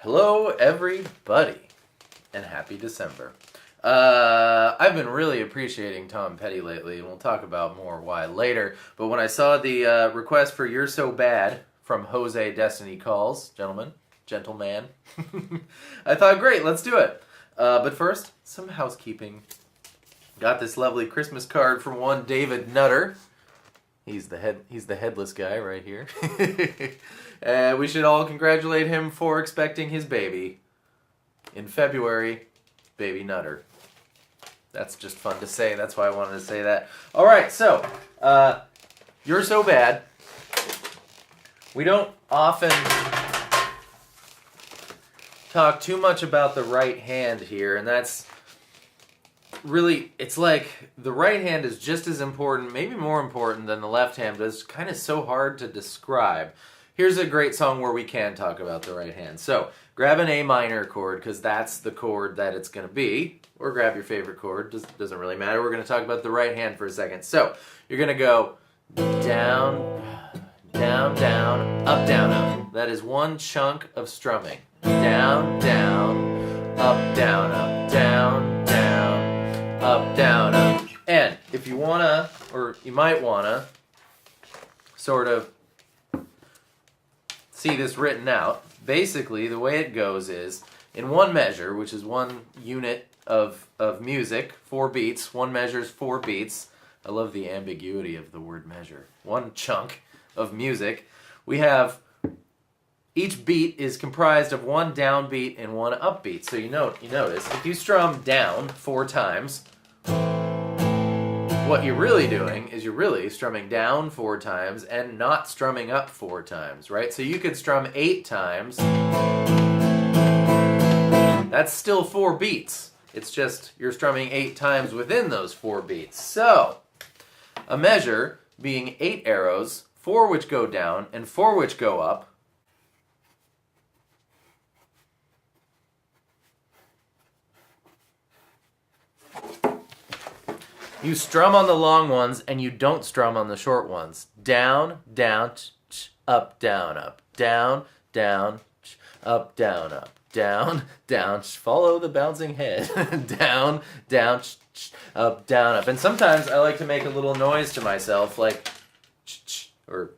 Hello, everybody, and happy December. I've been really appreciating Tom Petty lately, and we'll talk about more why later. But when I saw the request for You're So Bad from Jose Destiny Calls, gentleman, I thought, great, let's do it. But first, some housekeeping. Got this lovely Christmas card from one David Nutter. He's the headless guy right here. We should all congratulate him for expecting his baby in February, baby Nutter. That's just fun to say. That's why I wanted to say that. All right, so You're So Bad. We don't often talk too much about the right hand here, and that's really, it's like the right hand is just as important, maybe more important than the left hand, but it's kind of so hard to describe. Here's a great song where we can talk about the right hand. So grab an A minor chord, because that's the chord that it's going to be, or grab your favorite chord, doesn't really matter. We're going to talk about the right hand for a second. So you're going to go down, down, down, up, down, up. That is one chunk of strumming. Down, down, up, down, up, down, down, up, down, up. And if you wanna, or you might wanna, sort of see this written out, basically the way it goes is, in one measure, which is one unit of music, 4 beats, one measure's 4 beats. I love the ambiguity of the word measure. One chunk of music. We have, each beat is comprised of one downbeat and one upbeat. So you notice, if you strum down 4 times, what you're really doing is you're really strumming down 4 times and not strumming up 4 times, right? So you could strum 8 times. That's still 4 beats. It's just you're strumming 8 times within those 4 beats. So a measure being 8 arrows, 4 which go down and 4 which go up. You strum on the long ones and you don't strum on the short ones. Down, down, up, down, up, down, down, up, down, up, down, down. Follow the bouncing head. Down, down, up, down, up. And sometimes I like to make a little noise to myself, like or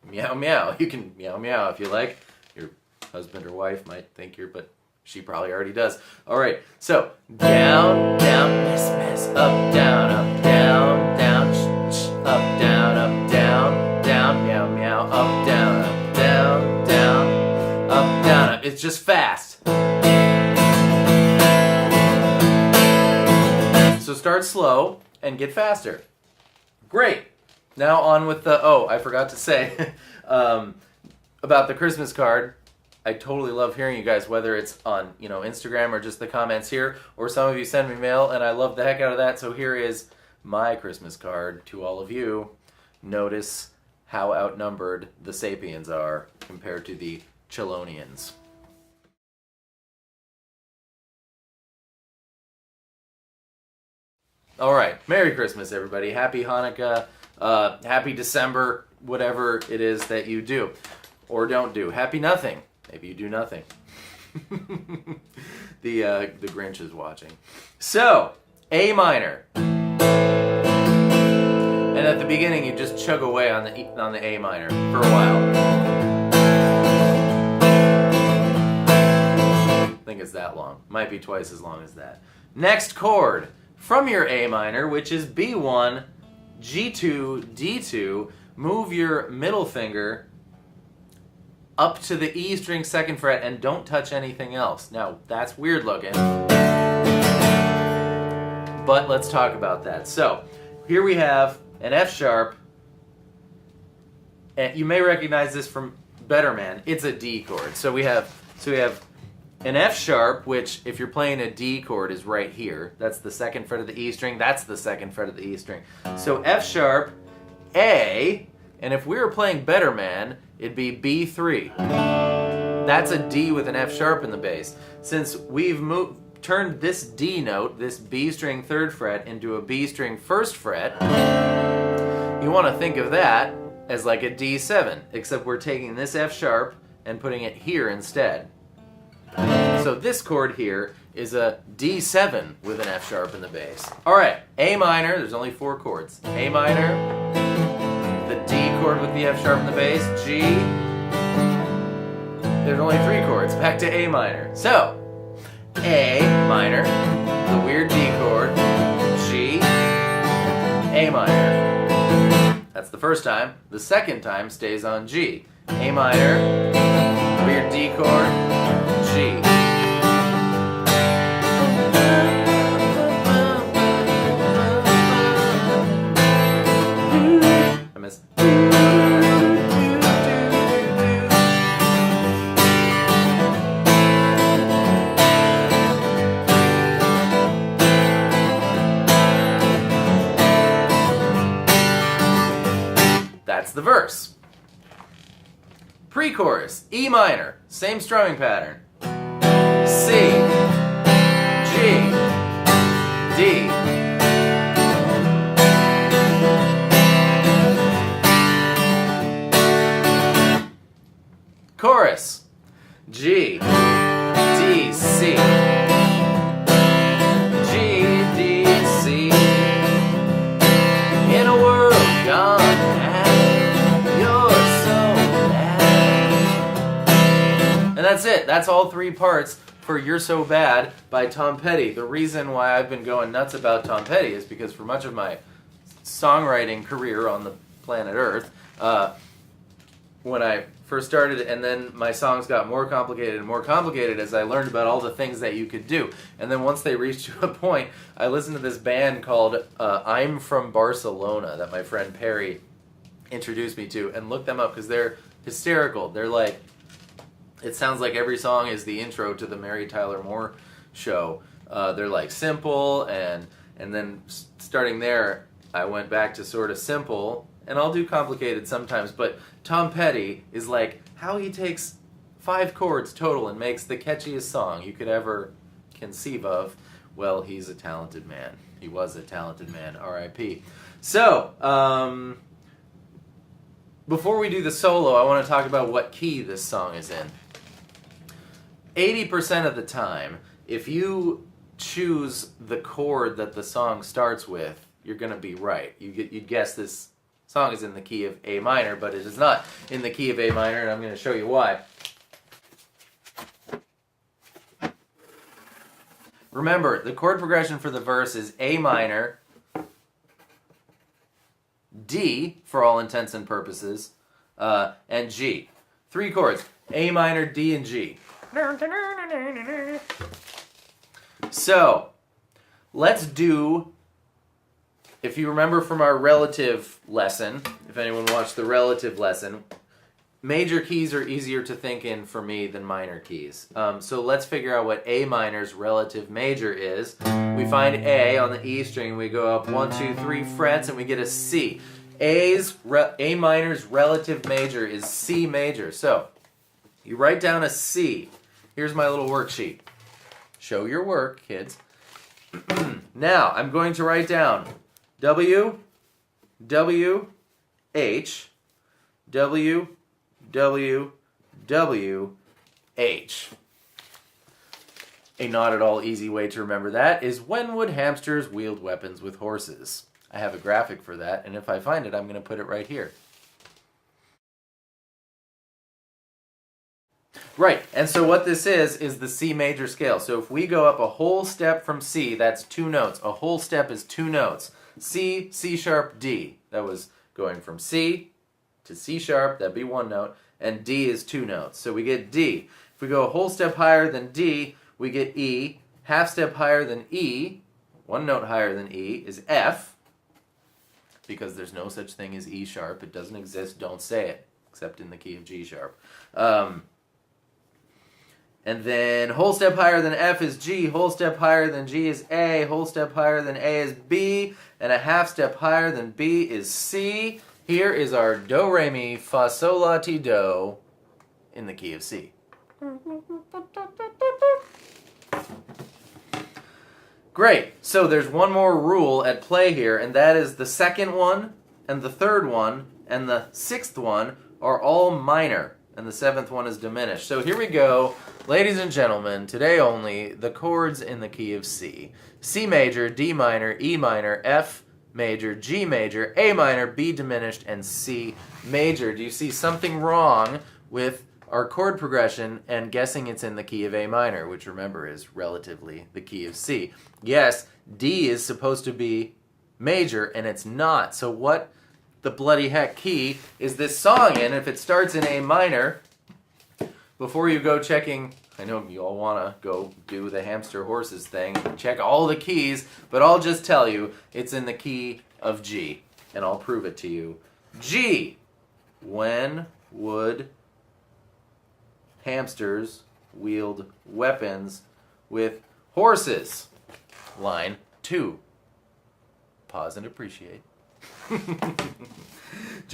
meow, meow. You can meow, meow if you like. Your husband or wife might think you're, but she probably already does. All right, so down, down, miss, miss, up, down, up, down, down, up, down, meow, meow, up, down, up, down, up. It's just fast. So start slow and get faster. Great. Now on with the, I forgot to say about the Christmas card. I totally love hearing you guys, whether it's on, Instagram or just the comments here, or some of you send me mail, and I love the heck out of that. So here is my Christmas card to all of you. Notice how outnumbered the Sapiens are compared to the Chelonians. All right, Merry Christmas, everybody. Happy Hanukkah, happy December, whatever it is that you do or don't do. Happy nothing. Maybe you do nothing. The Grinch is watching. So, A minor. And at the beginning, you just chug away on the A minor for a while. I think it's that long. Might be twice as long as that. Next chord from your A minor, which is B1, G2, D2. Move your middle finger up to the E string 2nd fret and don't touch anything else. Now, that's weird looking, but let's talk about that. So, here we have an F sharp, and you may recognize this from Better Man. It's a D chord. So we have an F sharp, which if you're playing a D chord is right here. That's the 2nd fret of the E string. That's the 2nd fret of the E string. So F sharp, A, and if we were playing Better Man, it'd be B3. That's a D with an F sharp in the bass. Since we've turned this D note, this B string 3rd fret, into a B string 1st fret, you want to think of that as like a D7, except we're taking this F sharp and putting it here instead. So this chord here is a D7 with an F sharp in the bass. All right, A minor, there's only 4 chords. A minor, the D chord with the F sharp in the bass, G. There's only 3 chords, back to A minor. So, A minor, the weird D chord, G, A minor. That's the first time. The second time stays on G. A minor, weird D chord, G. I missed. That's the verse. Pre-chorus, E minor, same strumming pattern. C, G, D. Chorus, G, D, C. G, D, C. In a world gone mad, you're so mad. And that's it. That's all 3 parts for You're So Bad by Tom Petty. The reason why I've been going nuts about Tom Petty is because for much of my songwriting career on the planet Earth, when I first started, and then my songs got more complicated and more complicated as I learned about all the things that you could do. And then once they reached to a point, I listened to this band called I'm From Barcelona that my friend Perry introduced me to, and looked them up because they're hysterical. They're like, it sounds like every song is the intro to the Mary Tyler Moore show. They're like simple, and then starting there, I went back to sort of simple, and I'll do complicated sometimes, but Tom Petty is like how he takes 5 chords total and makes the catchiest song you could ever conceive of. Well, he's a talented man. He was a talented man, R.I.P. So, before we do the solo, I want to talk about what key this song is in. 80% of the time, if you choose the chord that the song starts with, you're going to be right. You'd guess this song is in the key of A minor, but it is not in the key of A minor, and I'm going to show you why. Remember, the chord progression for the verse is A minor, D, for all intents and purposes, and G. 3 chords, A minor, D, and G. So, let's do, if you remember from our relative lesson, if anyone watched the relative lesson, major keys are easier to think in for me than minor keys. So let's figure out what A minor's relative major is. We find A on the E string, we go up 1, 2, 3 frets, and we get a C. A minor's relative major is C major. So, you write down a C. Here's my little worksheet. Show your work, kids. Now, I'm going to write down W, W, H, W, W, W, H. A not at all easy way to remember that is when would hamsters wield weapons with horses? I have a graphic for that, and if I find it, I'm going to put it right here. Right, and so what this is the C major scale. So if we go up a whole step from C, that's 2 notes. A whole step is 2 notes. C, C sharp, D. That was going from C to C sharp, that'd be 1 note, and D is 2 notes. So we get D. If we go a whole step higher than D, we get E. Half step higher than E, 1 note higher than E, is F, because there's no such thing as E sharp. It doesn't exist, don't say it, except in the key of G sharp. And then whole step higher than F is G, whole step higher than G is A, whole step higher than A is B, and a half step higher than B is C. Here is our do, re, mi, fa, sol, la, ti, do in the key of C. Great, so there's one more rule at play here, and that is the second one, and the third one, and the 6th one are all minor, and the 7th one is diminished. So here we go. Ladies and gentlemen, today only, the chords in the key of C. C major, D minor, E minor, F major, G major, A minor, B diminished, and C major. Do you see something wrong with our chord progression and guessing it's in the key of A minor, which remember is relatively the key of C? Yes, D is supposed to be major, and it's not. So what the bloody heck key is this song in? If it starts in A minor, before you go checking, I know you all want to go do the hamster horses thing, check all the keys, but I'll just tell you, it's in the key of G, and I'll prove it to you. G. When would hamsters wield weapons with horses? Line 2. Pause and appreciate.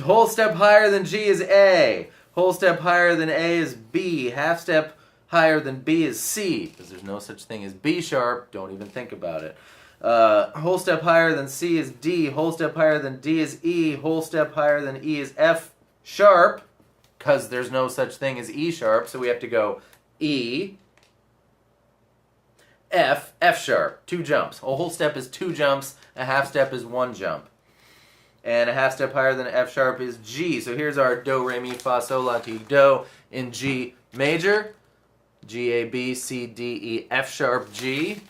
Whole step higher than G is A. Whole step higher than A is B. Half step higher than B is C, because there's no such thing as B sharp. Don't even think about it. Whole step higher than C is D. Whole step higher than D is E. Whole step higher than E is F sharp, because there's no such thing as E sharp, so we have to go E, F, F sharp. 2 jumps. A whole step is 2 jumps. A half step is 1 jump. And a half step higher than F sharp is G. So here's our do, re, mi, fa, sol, la, ti, do in G major. G, A, B, C, D, E, F sharp, G.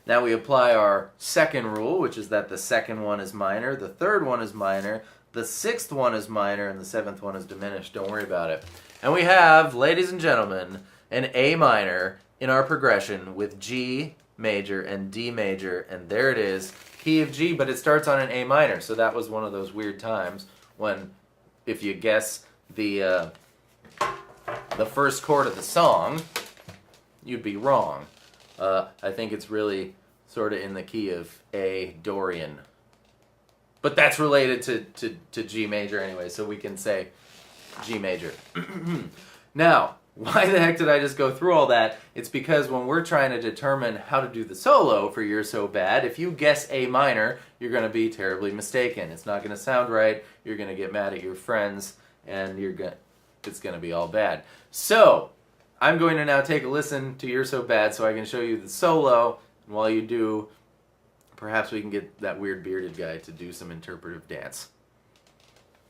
Now we apply our second rule, which is that the second one is minor, the third one is minor, the sixth one is minor, and the seventh one is diminished. Don't worry about it. And we have, ladies and gentlemen, an A minor in our progression with G major and D major, and there it is. Key of G, but it starts on an A minor, so that was one of those weird times when, if you guess the first chord of the song, you'd be wrong. I think it's really sort of in the key of A Dorian, but that's related to G major anyway, so we can say G major. Now, why the heck did I just go through all that? It's because when we're trying to determine how to do the solo for You're So Bad, if you guess A minor, you're going to be terribly mistaken. It's not going to sound right, you're going to get mad at your friends, and it's going to be all bad. So, I'm going to now take a listen to You're So Bad so I can show you the solo, and while you do, perhaps we can get that weird bearded guy to do some interpretive dance.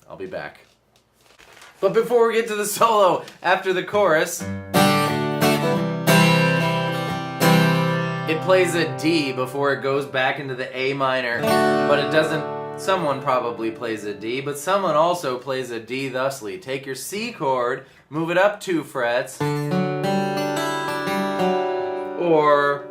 I'll be back. But before we get to the solo, after the chorus, it plays a D before it goes back into the A minor, but it doesn't. Someone probably plays a D, but someone also plays a D thusly. Take your C chord, move it up 2 frets, or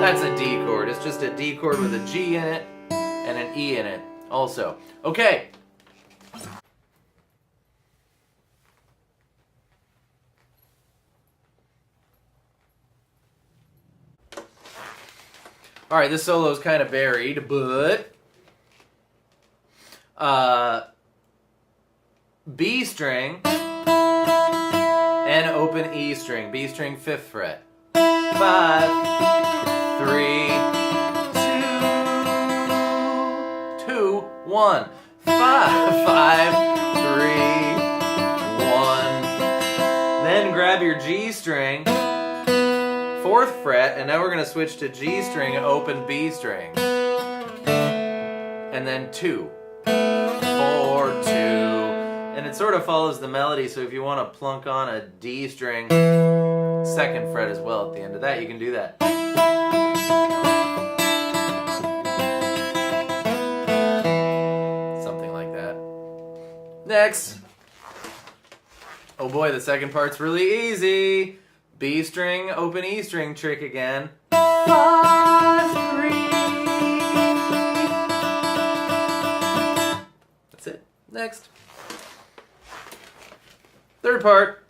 that's a D chord. It's just a D chord with a G in it and an E in it also. Okay. Alright, this solo is kind of buried, but B string and open E string. B string 5th fret. 5, 3, 2, 1. 5, 5, 3, 1. Then grab your G string, 4th fret, and now we're going to switch to G string, open B string. And then 2, 4, 2. And it sort of follows the melody, so if you want to plunk on a D string, 2nd fret as well at the end of that, you can do that. Something like that. Next. Oh boy, the second part's really easy. B string, open E string trick again. 5, 3. That's it. Next. Third part.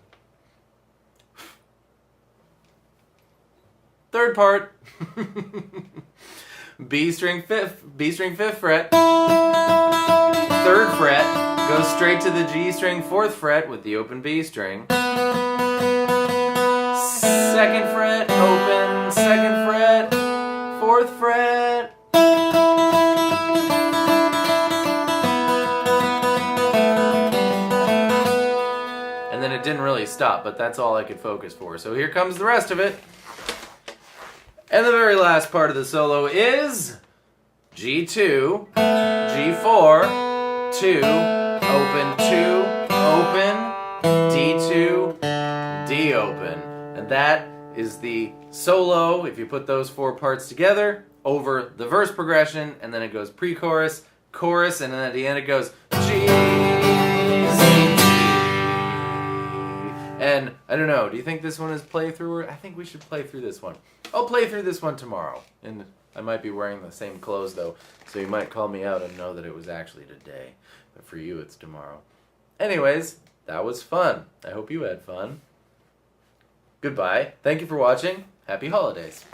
Third part. B string 5th fret. 3rd fret. Goes straight to the G string 4th fret with the open B string. 2nd fret, open, 2nd fret, 4th fret. and then it didn't really stop, but that's all I could focus for. So here comes the rest of it. And the very last part of the solo is G2, G4, 2, open, 2, open, D2, D open. And that is the solo, if you put those 4 parts together, over the verse progression, and then it goes pre-chorus, chorus, and then at the end it goes G, C, G. And I don't know, do you think this one is playthrough? I think we should play through this one. I'll play through this one tomorrow. And I might be wearing the same clothes though, so you might call me out and know that it was actually today. But for you, it's tomorrow. Anyways, that was fun. I hope you had fun. Goodbye. Thank you for watching. Happy holidays.